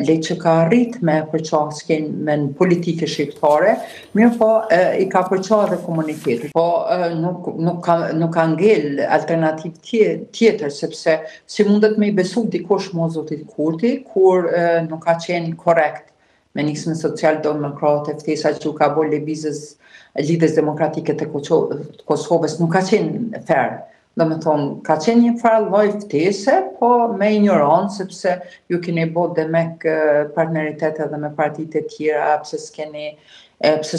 le që ka arrit me përqasjen me në politike shqiptare, mirë po i ka përqa dhe komunitetit. Po nuk ka ngel alternativ tjetër, sepse si mundet me i besu dikush mo zotit Kurti, kur nuk ka qenë korrekt me nismën social-demokrate, ftesa që ka bo lidhës demokratike të Kosovës, nuk ka qenë fair. Do me thonë, ka qenë një farë lloj ftese, po me ignorancë, sepse ju keni bo dhe me partneritete dhe me partitë e tjera, pse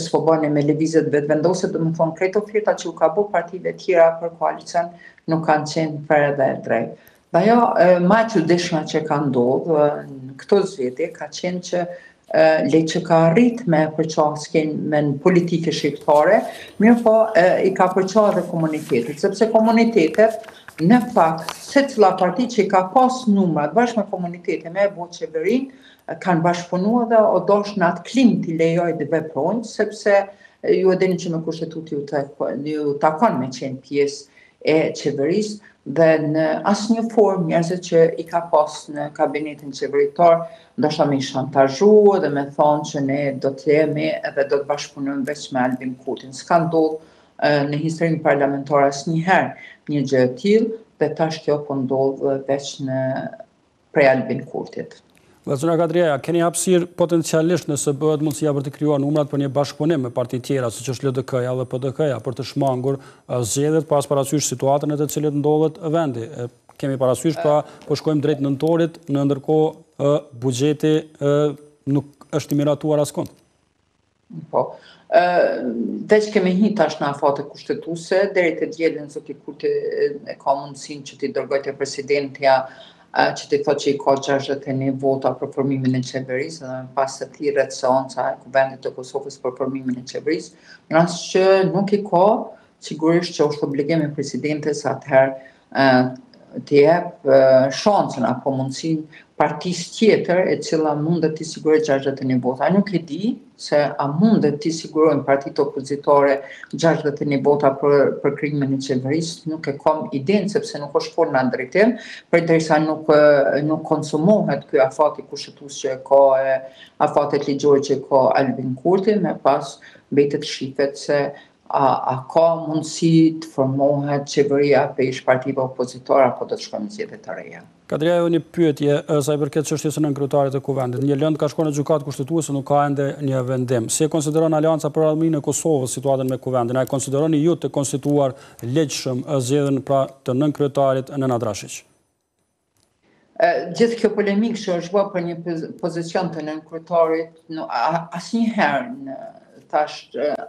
s'po bëni me lëvizjet vetëvendose, do me thonë, krejt oferta që u ka bo partitë e tjera për koalicion nuk kanë qenë fair dhe drejt. Dhe ajo, ma e çuditshme që ka ndodhur në këto zgjedhje ka qenë që le që ka arrit me përqasjen me në politike shqiptare, mirë po i ka përqa dhe komunitetit, sepse komunitetet në fakt, se cila parti që i ka pas numrat bashkë me komunitete me e bo qeverin, kanë bashkëpunu dhe o dosh në atë klim t'i lejoj dhe veprojnë, sepse ju e dini që me kushtetuti ju takon me qenë pjesë e qeverisë, dhe në asnjë formë njerëzit që i ka pas në kabinetin qeveritar, ndoshta me i shantazhu dhe me thonë që ne do të jemi edhe do të bashkëpunojmë veç me Albin Kurtin. S'ka ndodhur në historinë parlamentare asnjëherë një gjë e tillë, dhe tash kjo po ndodh veç prej Albin Kurtit. Zona Kadriaja, keni hapësirë potencialisht nëse bëhet mundësia për të krijuar numrat për një bashkëpunim me parti tjera, siç është LDK-ja dhe PDK-ja, për të shmangur zgjedhjet pas parasysh situatën në të cilët ndodhet vendi. Kemi parasysh pra po shkojmë drejt nëntorit, në ndërkohë buxheti nuk është i miratuar askund. Po. Veç kemi hi tash në afate kushtetuese, deri te dielën zoti Kurti e ka mundësinë që t'i dërgojë te presidentja që t'i thot që i ka 61 vota për formimin e qeverisë, dhe pas të thirret seanca e Kuvendit të Kosovës për formimin e qeverisë, në rast që nuk i ka, sigurisht që është obligim i presidentes atëherë të jep shansën apo mundësinë partisë tjetër e cila mundet t'i sigurojë 61 vota. A nuk e di se a mundet t'i sigurojnë partitë opozitare 61 vota për krijimin e qeverisë, nuk e kam idenë sepse nuk është folur në atë drejtim, përderisa nuk konsumohet ky afat i kushtetues që ka afatet ligjore që ka Albin Kurti, me pas mbetet shifet se a ka mundësi të formohet qeveria pesh partive opozitare apo do të shkojmë zgjedhje të reja. Kadriaja, një pyetje sa i përket çështjes së nënkryetarit të Kuvendit. Një lëndë ka shkuar në gjykatë kushtetuese, nuk ka ende një vendim. Si e konsideron Aleanca për Radhëmirinë e Kosovës situatën me Kuvendin? A e konsideroni ju të konstituar legjshëm zgjedhjen pra të nënkryetarit Nenad Rashić? Gjithë kjo polemikë që është bërë për një pozicion të nënkryetarit,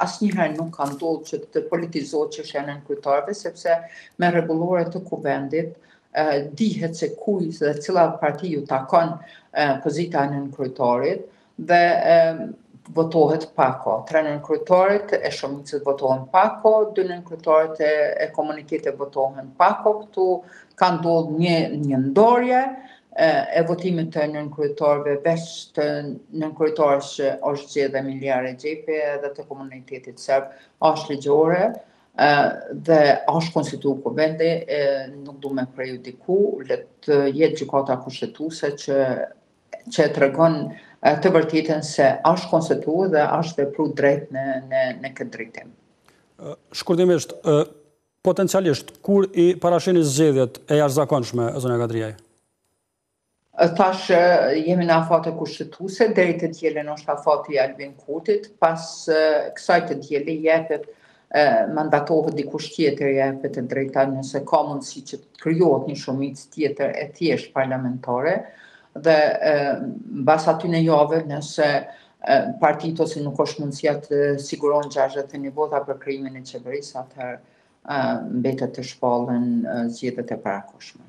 asnjëherë nuk ka ndodhur që të politizohet çështja e nënkryetarëve, sepse me rregullore të Kuvendit dihet se kujt dhe cila parti ju takon pozita e nënkryetarit dhe votohet pako. 3 nënkryetarit e shumicës votohen pako, 2 nënkryetarit e komunitetit votohen pako. Këtu ka ndodhur një ndarje e votimit të nënkryetarëve, veç të nënkryetarës që është zgjedhur Emilia Rexhepi dhe të komunitetit serb, është ligjore dhe është konstituar Kuvendi, nuk du me prejudiku, le të jetë gjykata kushtetuese që tregon të vërtetën se është konstituar dhe është vepruar drejt në këtë drejtim. Shkurtimisht, potencialisht, kur i parashini zgjedhjet e jashtëzakonshme, zona Kadriaj? Tash jemi në afate kushtetuese, deri të dielën është afati i Albin Kurtit, pas kësaj të dieli jepet mandatohet dikush tjetër jepet e drejta nëse ka mundësi që të krijohet një shumicë tjetër e thjesht parlamentare dhe mbas atyne jave nëse partitë ose nuk është mundësia të siguron 61 vota për krijimin e qeverisë, atëherë mbetet të shpallën zgjedhjet e parakohshme.